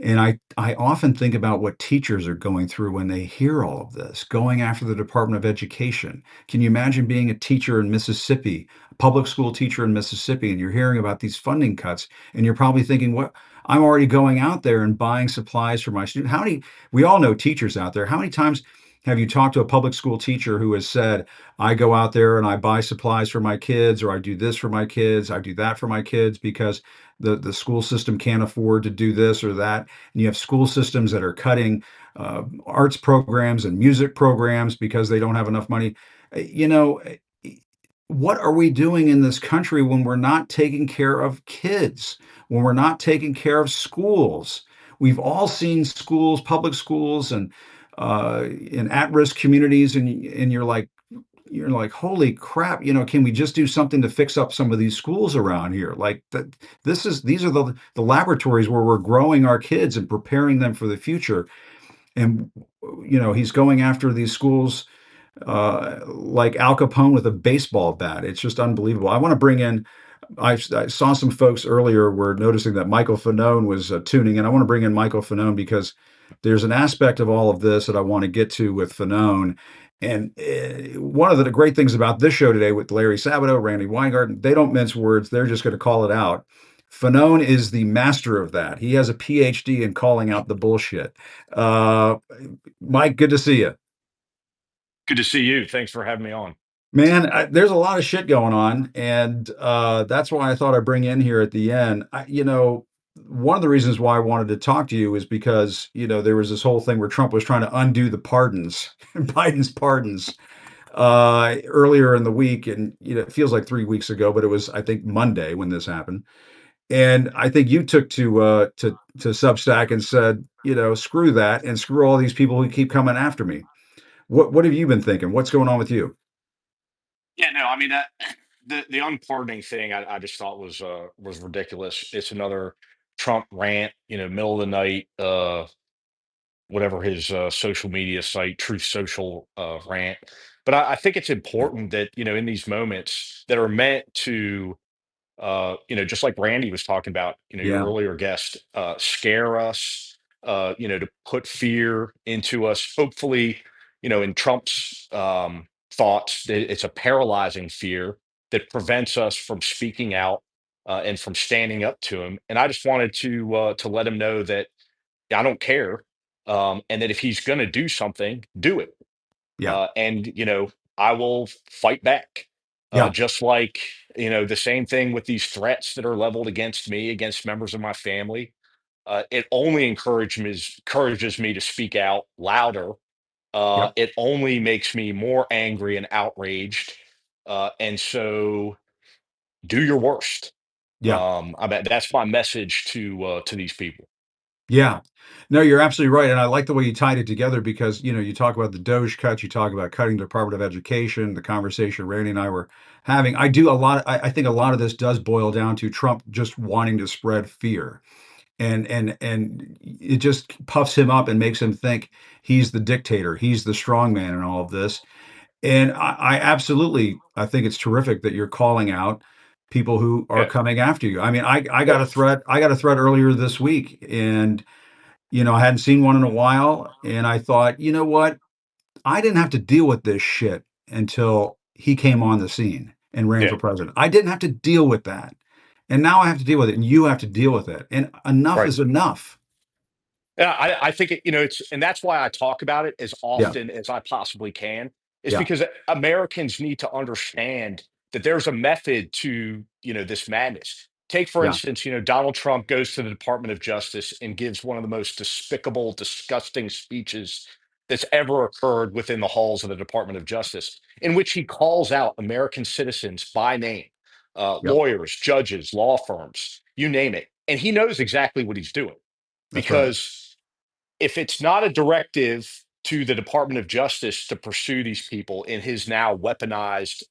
And I often think about what teachers are going through when they hear all of this, going after the Department of Education. Can you imagine being a teacher in Mississippi, a public school teacher in Mississippi, and you're hearing about these funding cuts, and you're probably thinking, what? I'm already going out there and buying supplies for my students. We all know teachers out there. How many times have you talked to a public school teacher who has said, I go out there and I buy supplies for my kids, or I do this for my kids, I do that for my kids because the school system can't afford to do this or that, and you have school systems that are cutting arts programs and music programs because they don't have enough money. You know, what are we doing in this country when we're not taking care of kids, when we're not taking care of schools? We've all seen schools, public schools, and in at-risk communities, and you're like, holy crap, can we just do something to fix up some of these schools around here? Like that, these are the laboratories where we're growing our kids and preparing them for the future. And, he's going after these schools like Al Capone with a baseball bat. It's just unbelievable. I want to bring in I saw some folks earlier were noticing that Michael Fanone was tuning in. I want to bring in Michael Fanone because there's an aspect of all of this that I want to get to with Fanone. And one of the great things about this show today with Larry Sabato, Randy Weingarten, they don't mince words. They're just going to call it out. Fanone is the master of that. He has a PhD in calling out the bullshit. Uh, Mike, good to see you. Good to see you. Thanks for having me on. Man, there's a lot of shit going on, and that's why I thought I'd bring you in here at the end. One of the reasons why I wanted to talk to you is because, there was this whole thing where Trump was trying to undo the pardons, Biden's pardons, earlier in the week, and it feels like 3 weeks ago, but it was, I think, Monday when this happened. And I think you took to Substack and said, screw that, and screw all these people who keep coming after me. What have you been thinking? What's going on with you? Yeah, no, I mean the unpardoning thing I just thought was ridiculous. It's another Trump rant, middle of the night, whatever his social media site, Truth Social rant. But I think it's important that, in these moments that are meant to just like Randy was talking about, your Yeah. earlier guest, scare us, to put fear into us. Hopefully, in Trump's thoughts, it's a paralyzing fear that prevents us from speaking out and from standing up to him. And I just wanted to let him know that I don't care, and that if he's going to do something, do it. Yeah. And I will fight back, Yeah. just like the same thing with these threats that are leveled against me, against members of my family. It only encourages me to speak out louder. Yep. It only makes me more angry and outraged. And so do your worst. Yeah. I bet that's my message to these people. Yeah. No, you're absolutely right, and I like the way you tied it together because, you talk about the DOGE cuts, you talk about cutting the Department of Education, the conversation Randy and I were having. I think a lot of this does boil down to Trump just wanting to spread fear, and it just puffs him up and makes him think he's the dictator, he's the strong man in all of this. And I absolutely, I think it's terrific that you're calling out people who are Yeah. coming after you. I mean, I got Well, a threat. I got a threat earlier this week, and I hadn't seen one in a while, and I thought, you know what? I didn't have to deal with this shit until he came on the scene and ran yeah. for president. I didn't have to deal with that, and now I have to deal with it, and you have to deal with it, and enough Right. is enough. Yeah, I think and that's why I talk about it as Yeah, often as I possibly can, is yeah, because Americans need to understand that there's a method to, this madness. Take, for yeah, instance, Donald Trump goes to the Department of Justice and gives one of the most despicable, disgusting speeches that's ever occurred within the halls of the Department of Justice, in which he calls out American citizens by name, yep. lawyers, judges, law firms, you name it. And he knows exactly what he's doing That's right. because if it's not a directive to the Department of Justice to pursue these people in his now weaponized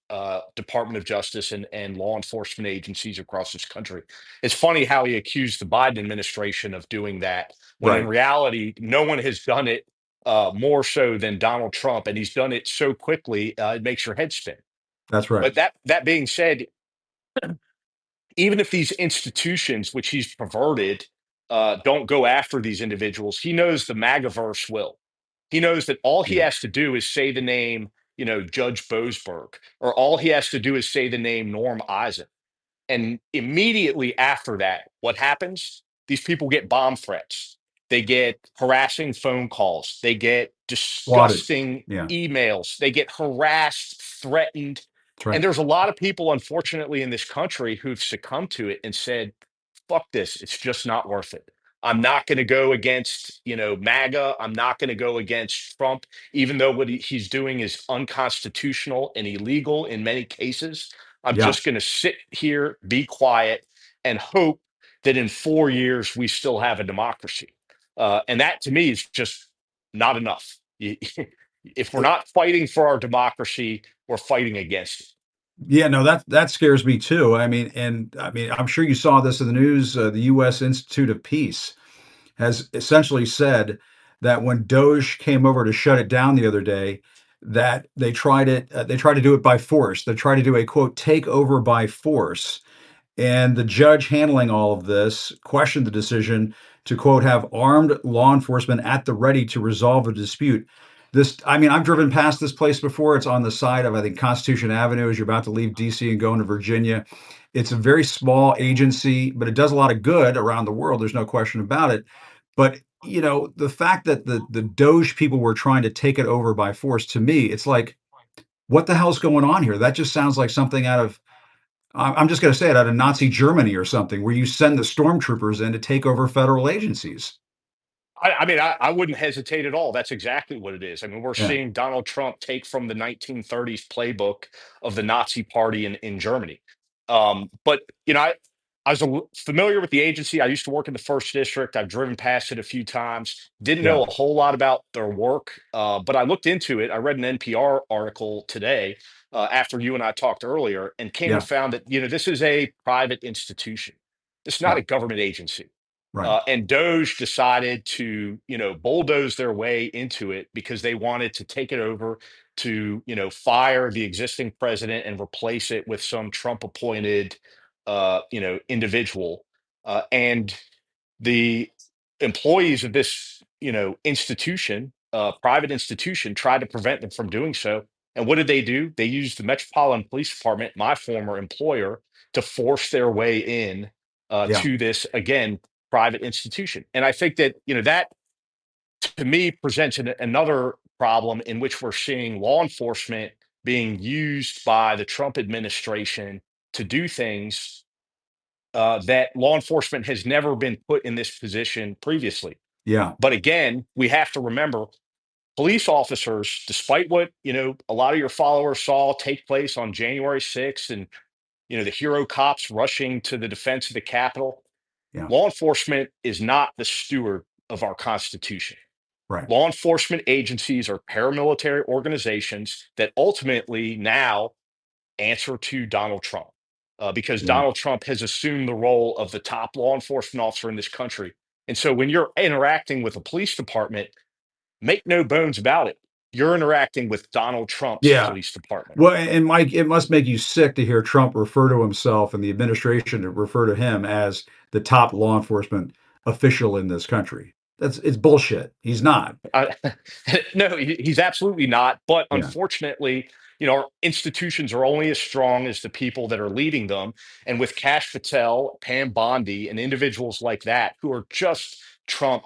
Department of Justice and law enforcement agencies across this country, it's funny how he accused the Biden administration of doing that when in Right. reality, no one has done it more so than Donald Trump, and he's done it so quickly it makes your head spin. That's right. But that being said, even if these institutions, which he's perverted, don't go after these individuals, he knows the MAGAverse will. He knows that all he Yeah. has to do is say the name, Judge Boasberg, or all he has to do is say the name Norm Eisen. And immediately after that, what happens? These people get bomb threats. They get harassing phone calls. They get Swatted. disgusting Yeah. emails. They get harassed, threatened. That's And right. there's a lot of people, unfortunately, in this country who've succumbed to it and said, fuck this. It's just not worth it. I'm not going to go against, MAGA. I'm not going to go against Trump, even though what he's doing is unconstitutional and illegal in many cases. I'm Yeah. just going to sit here, be quiet, and hope that in 4 years we still have a democracy. And that to me is just not enough. If we're not fighting for our democracy, we're fighting against it. Yeah, no, that scares me too. I mean, I'm sure you saw this in the news. The U.S. Institute of Peace has essentially said that when Doge came over to shut it down the other day, that they tried it. They tried to do it by force. They tried to do a quote takeover by force, And the judge handling all of this questioned the decision to, quote, have armed law enforcement at the ready to resolve a dispute. This, I mean, I've driven past this place before. It's on the side of, I think, Constitution Avenue as you're about to leave DC and go into Virginia. It's a very small agency, but it does a lot of good around the world. There's no question about it. But the fact that the DOGE people were trying to take it over by force, to me, it's like, what the hell's going on here? That just sounds like something out of, I'm just going to say it, out of Nazi Germany or something, where you send the stormtroopers in to take over federal agencies. I mean, I wouldn't hesitate at all. That's exactly what it is. I mean, we're Yeah, seeing Donald Trump take from the 1930s playbook of the Nazi Party in Germany. But I was familiar with the agency. I used to work in the first district. I've driven past it a few times. Didn't yeah, know a whole lot about their work, but I looked into it. I read an NPR article today after you and I talked earlier, and came and yeah, found that this is a private institution. It's not yeah. a government agency. Right. And DOGE decided to, bulldoze their way into it because they wanted to take it over to, fire the existing president and replace it with some Trump appointed, individual. And the employees of this, institution, private institution, tried to prevent them from doing so. And what did they do? They used the Metropolitan Police Department, my former employer, to force their way in Yeah, to this, again, private institution. And I think that that to me presents another problem in which we're seeing law enforcement being used by the Trump administration to do things that law enforcement has never been put in this position previously. yeah. But again, we have to remember police officers, despite what a lot of your followers saw take place on January 6th, and the hero cops rushing to the defense of the Capitol, Yeah. law enforcement is not the steward of our Constitution. Right. Law enforcement agencies are paramilitary organizations that ultimately now answer to Donald Trump, because Yeah. Donald Trump has assumed the role of the top law enforcement officer in this country. And so when you're interacting with a police department, make no bones about it, you're interacting with Donald Trump's Yeah. police department. Well, and Mike, it must make you sick to hear Trump refer to himself and the administration to refer to him as the top law enforcement official in this country. It's bullshit. He's not. I, no, he's absolutely not. But Yeah. unfortunately, our institutions are only as strong as the people that are leading them. And with Cash Patel, Pam Bondi, and individuals like that who are just Trump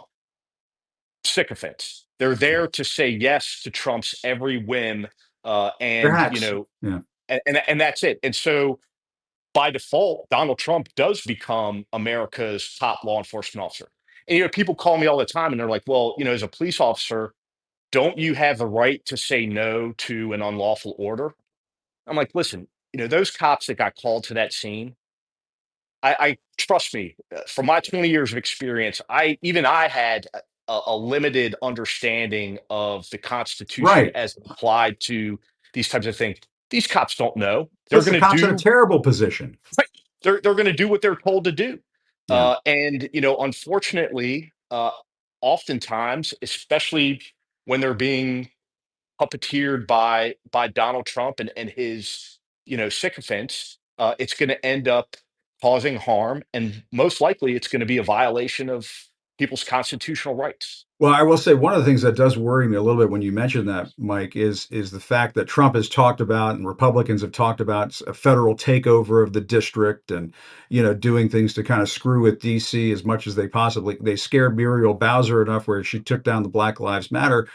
sycophants, they're Yeah. there to say yes to Trump's every whim, They're and hacks. Yeah. and that's it. And so by default, Donald Trump does become America's top law enforcement officer. And people call me all the time, and they're like, "Well, as a police officer, don't you have the right to say no to an unlawful order?" I'm like, listen, those cops that got called to that scene, I trust me, from my 20 years of experience, I had a limited understanding of the Constitution Right. as applied to these types of things. These cops don't know. They're Puts the going to cops in a do terrible position. right. They're going to do what they're told to do. Yeah. And unfortunately, oftentimes, especially when they're being puppeteered by Donald Trump and his sycophants, it's going to end up causing harm, and most likely it's going to be a violation of people's constitutional rights. Well, I will say one of the things that does worry me a little bit when you mention that, Mike, is the fact that Trump has talked about and Republicans have talked about a federal takeover of the district and doing things to kind of screw with DC as much as they scared Muriel Bowser enough where she took down the Black Lives Matter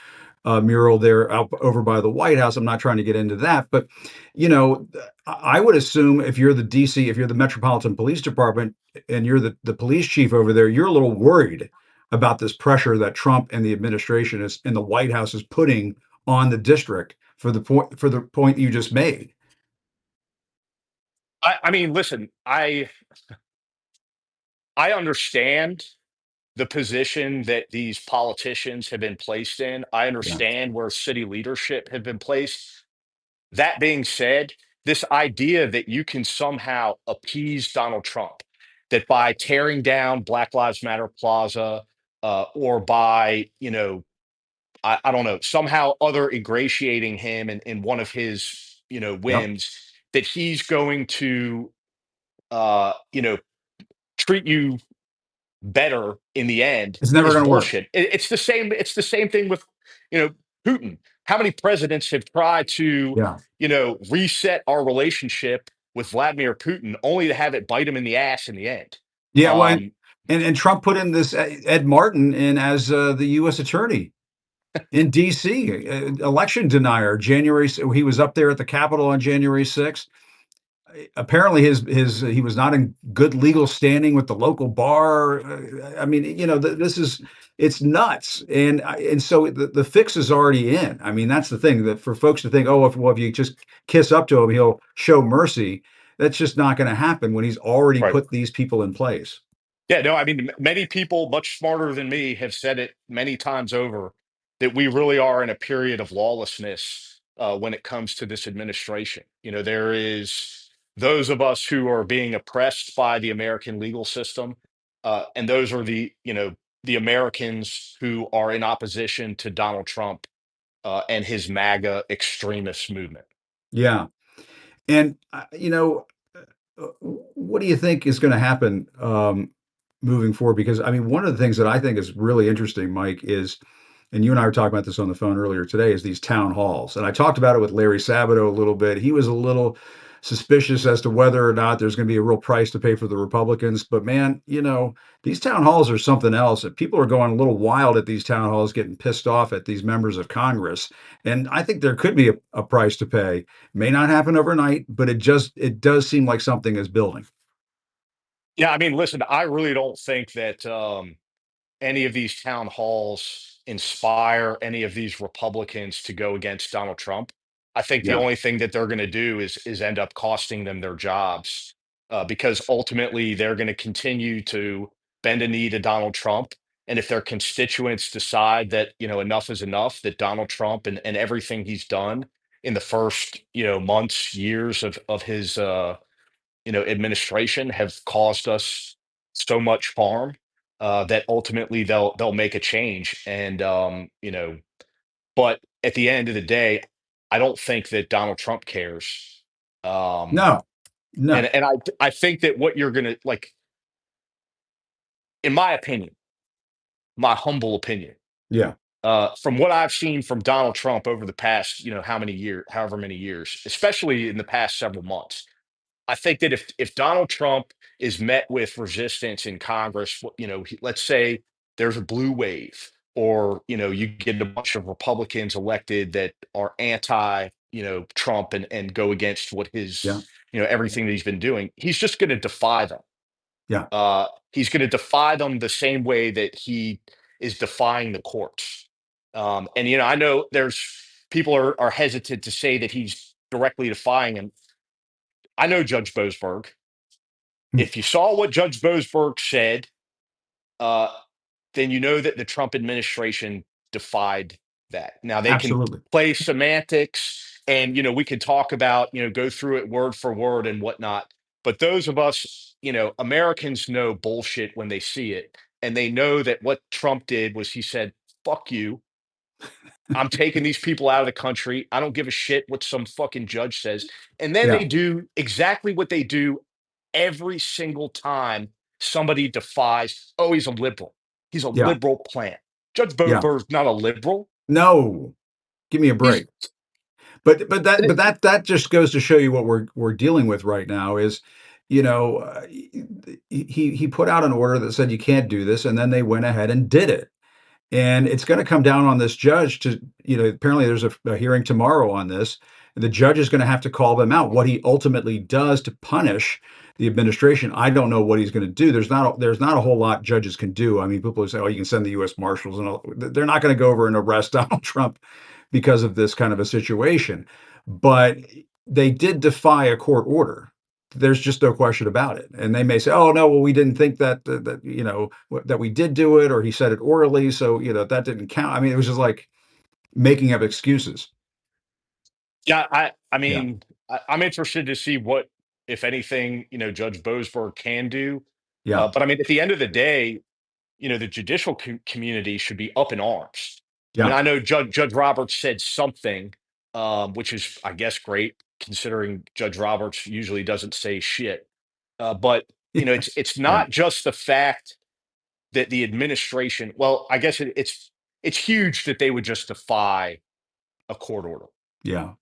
mural there out over by the White House. I'm not trying to get into that, but you know, I would assume if you're the DC, if you're the Metropolitan Police Department and you're the police chief over there, you're a little worried about this pressure that Trump and the administration is and the White House is putting on the district for the point you just made. I mean, listen, I understand the position that these politicians have been placed in. I Yeah. understand where city leadership have been placed. That being said, this idea that you can somehow appease Donald Trump, that by tearing down Black Lives Matter Plaza, or by, I don't know, somehow other ingratiating him in one of his, Yep. whims, that he's going to you know, treat you better in the end It's never is going to work. bullshit. It's the same. It's the same thing with, you know, Putin. How many presidents have tried to, Yeah. reset our relationship with Vladimir Putin, only to have it bite him in the ass in the end? Yeah. Well, Um, and Trump put in this Ed Martin in as the U.S. attorney in D.C. Election denier. He was up there at the Capitol on January 6th. Apparently, his he was not in good legal standing with the local bar. I mean, this is it's nuts, and so the fix is already in. I mean, that's the thing, that for folks to think, oh, if you just kiss up to him, he'll show mercy. That's just not going to happen when he's already right. put these people in place. Yeah, no, I mean, many people much smarter than me have said it many times over that we really are in a period of lawlessness when it comes to this administration. There is those of us who are being oppressed by the American legal system, and those are the Americans who are in opposition to Donald Trump and his MAGA extremist movement. Yeah, and what do you think is going to happen moving forward? Because I mean, one of the things that I think is really interesting, Mike, is, and you and I were talking about this on the phone earlier today, is these town halls. And I talked about it with Larry Sabato a little bit. He was a little suspicious as to whether or not there's going to be a real price to pay for the Republicans. But man, these town halls are something else. And people are going a little wild at these town halls, getting pissed off at these members of Congress. And I think there could be a price to pay. May not happen overnight, but it does seem like something is building. Yeah, I mean, listen, I really don't think that any of these town halls inspire any of these Republicans to go against Donald Trump. I think the Yeah. only thing that they're going to do is end up costing them their jobs, because ultimately they're going to continue to bend a knee to Donald Trump. And if their constituents decide that enough is enough, that Donald Trump and everything he's done in the first months, years of his administration have caused us so much harm, that ultimately they'll make a change. And but at the end of the day, I don't think that Donald Trump cares. Um, No, and no. and I think that what you're gonna like, in my opinion, my humble opinion, Yeah. from what I've seen from Donald Trump over the past, however many years, especially in the past several months. I think that if Donald Trump is met with resistance in Congress, let's say there's a blue wave, or you get a bunch of Republicans elected that are anti, Trump, and go against what Yeah. his, everything that he's been doing, he's just going to defy them. Yeah. He's going to defy them the same way that he is defying the courts. And I know there's people are hesitant to say that he's directly defying him. I know Judge Boasberg. Hmm. If you saw what Judge Boasberg said, uh, then you know that the Trump administration defied that. Now they can Absolutely. play semantics, and we can talk about, go through it word for word and whatnot. But those of us, Americans know bullshit when they see it, and they know that what Trump did was he said, "Fuck you. I'm taking these people out of the country. I don't give a shit what some fucking judge says." And then Yeah. they do exactly what they do every single time somebody defies. Oh, he's a liberal. He's a Yeah. liberal plant. Judge Yeah. Bober's not a liberal. No. Give me a He's break. But that just goes to show you what we're dealing with right now is, he put out an order that said you can't do this, and then they went ahead and did it. And it's going to come down on this judge to, apparently there's a hearing tomorrow on this. The judge is going to have to call them out. What he ultimately does to punish the administration, I don't know what he's going to do. There's not a whole lot judges can do. I mean, people say, "Oh, you can send the U.S. Marshals," and all. They're not going to go over and arrest Donald Trump because of this kind of a situation. But they did defy a court order. There's just no question about it. And they may say, "Oh no, well we didn't think that we did do it, or he said it orally, so that didn't count." I mean, it was just like making up excuses. Yeah. I Yeah, mean, I'm interested to see what, if anything, Judge Boasberg can do. yeah, But I mean, at the end of the day, the judicial community should be up in arms. I mean, yeah, I know Judge Roberts said something, which is, I guess, great considering Judge Roberts usually doesn't say shit. But Yeah. it's Yeah. not just the fact that the administration. Well, I guess it's huge that they would just defy a court order. Yeah.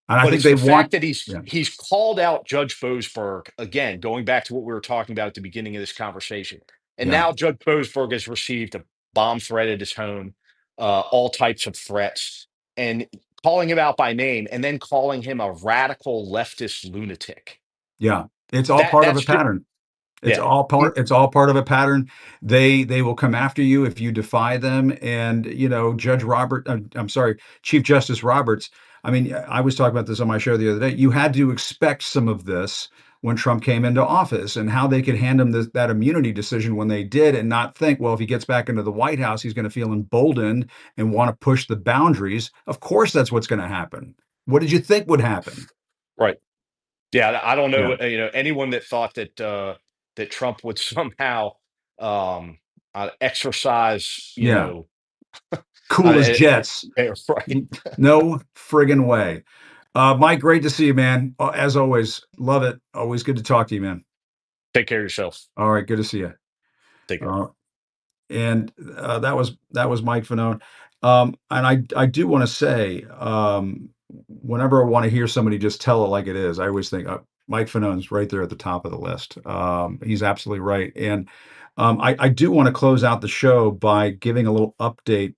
And I But think it's they the fact want, that yeah. he's called out Judge Boasberg again, going back to what we were talking about at the beginning of this conversation. And Yeah. now Judge Boasberg has received a bomb threat at his home, all types of threats, and calling him out by name, and then calling him a radical leftist lunatic. Yeah. It's all That part of a that's just pattern. yeah. It's all part of a pattern. They will come after you if you defy them. And I'm sorry, Chief Justice Roberts. I mean, I was talking about this on my show the other day. You had to expect some of this when Trump came into office, and how they could hand him that immunity decision when they did, and not think, well, if he gets back into the White House, he's going to feel emboldened and want to push the boundaries. Of course, that's what's going to happen. What did you think would happen? Right. Yeah, I don't know, Yeah. anyone that thought that that Trump would somehow um, exercise, Yeah. uh, Cool as eh, jets. right. No friggin' way. Mike, great to see you, man. As always, love it. Always good to talk to you, man. Take care of yourself. All right, good to see you. Take care. Uh, and that was Mike Fanone. And I do want to say, whenever I want to hear somebody just tell it like it is, I always think Mike Fanone's right there at the top of the list. He's absolutely right. And I do want to close out the show by giving a little update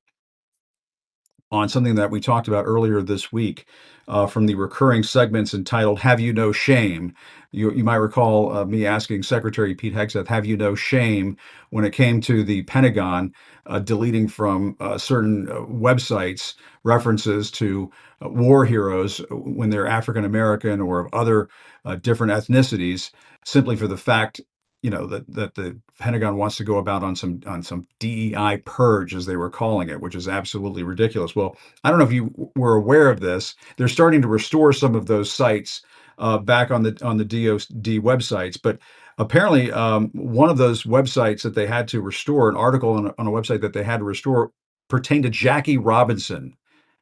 on something that we talked about earlier this week, from the recurring segments entitled "Have You No Shame?" You might recall me asking Secretary Pete Hegseth, "Have you no shame?" when it came to the Pentagon deleting from certain websites references to war heroes when they're African American or of other different ethnicities, simply for the fact that the Pentagon wants to go about on some DEI purge, as they were calling it, which is absolutely ridiculous. Well, I don't know if you were aware of this. They're starting to restore some of those sites back on the DoD websites, but apparently one of those websites that they had to restore, an article on a website that they had to restore, pertained to Jackie Robinson,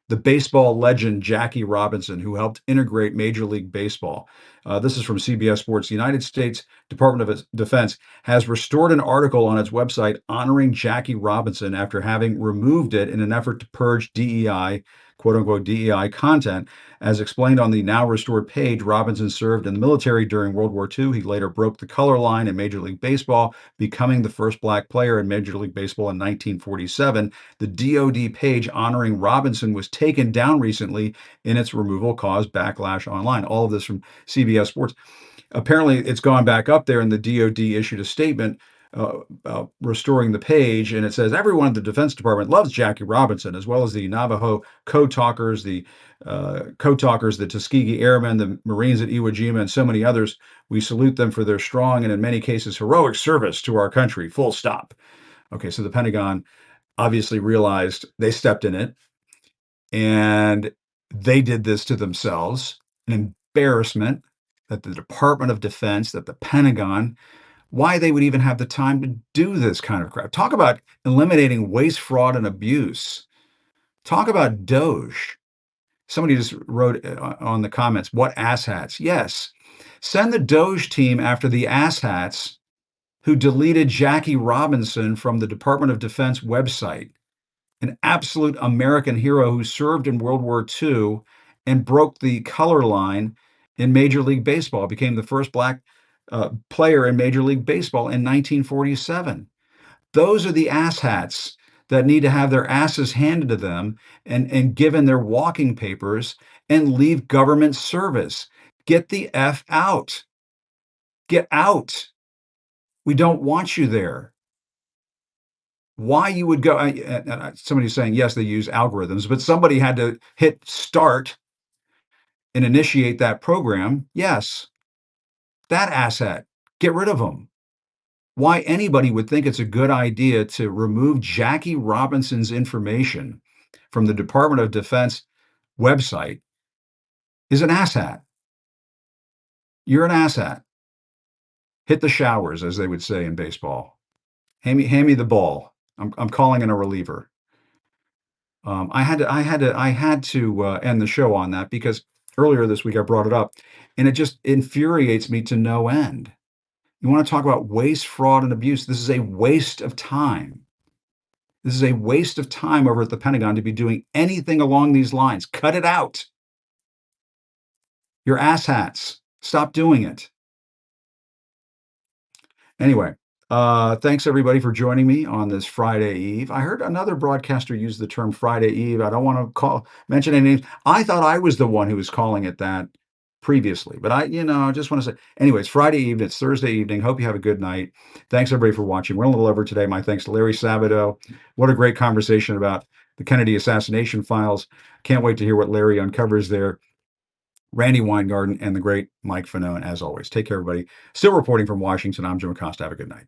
the baseball legend Jackie Robinson, who helped integrate Major League Baseball. This is from CBS Sports. The United States Department of Defense has restored an article on its website honoring Jackie Robinson after having removed it in an effort to purge DEI, quote unquote, DEI content. As explained on the now restored page, Robinson served in the military during World War II. He later broke the color line in Major League Baseball, becoming the first black player in Major League Baseball in 1947. The DoD page honoring Robinson was taken down recently, and its removal caused backlash online. All of this from CBS Sports. Apparently, it's gone back up there, and the DoD issued a statement restoring the page, and it says everyone at the Defense Department loves Jackie Robinson, as well as the Navajo Code Talkers, the Tuskegee Airmen, the Marines at Iwo Jima, and so many others. We salute them for their strong and, in many cases, heroic service to our country. Full stop. Okay, so the Pentagon obviously realized they stepped in it, and they did this to themselves. An embarrassment that the Department of Defense, that the Pentagon, why they would even have the time to do this kind of crap. Talk about eliminating waste, fraud, and abuse. Talk about DOGE. Somebody just wrote on the comments, what asshats? Yes. Send the DOGE team after the asshats who deleted Jackie Robinson from the Department of Defense website, an absolute American hero who served in World War II and broke the color line in Major League Baseball, became the first black player in Major League Baseball in 1947. Those are the asshats that need to have their asses handed to them and given their walking papers and leave government service. Get the F out. Get out. We don't want you there. Why you would go, somebody's saying, yes, they use algorithms, but somebody had to hit start and initiate that program. Yes, that asset, get rid of them. Why anybody would think it's a good idea to remove Jackie Robinson's information from the Department of Defense website is an asshat. You're an asshat. Hit the showers, as they would say in baseball. Hand me the ball. I'm calling in a reliever. I had to end the show on that because earlier this week I brought it up, and it just infuriates me to no end. You want to talk about waste, fraud, and abuse. This is a waste of time. This is a waste of time over at the Pentagon to be doing anything along these lines. Cut it out. You're asshats. Stop doing it. Anyway, thanks everybody for joining me on this Friday Eve. I heard another broadcaster use the term Friday Eve. I don't want to mention any names. I thought I was the one who was calling it that previously, but I just want to say, anyway, it's Friday evening, it's Thursday evening. Hope you have a good night. Thanks everybody for watching. We're a little over today. My thanks to Larry Sabato. What a great conversation about the Kennedy assassination files. Can't wait to hear what Larry uncovers there. Randi Weingarten and the great Mike Fanone, as always. Take care, everybody. Still reporting from Washington, I'm Jim Acosta. Have a good night.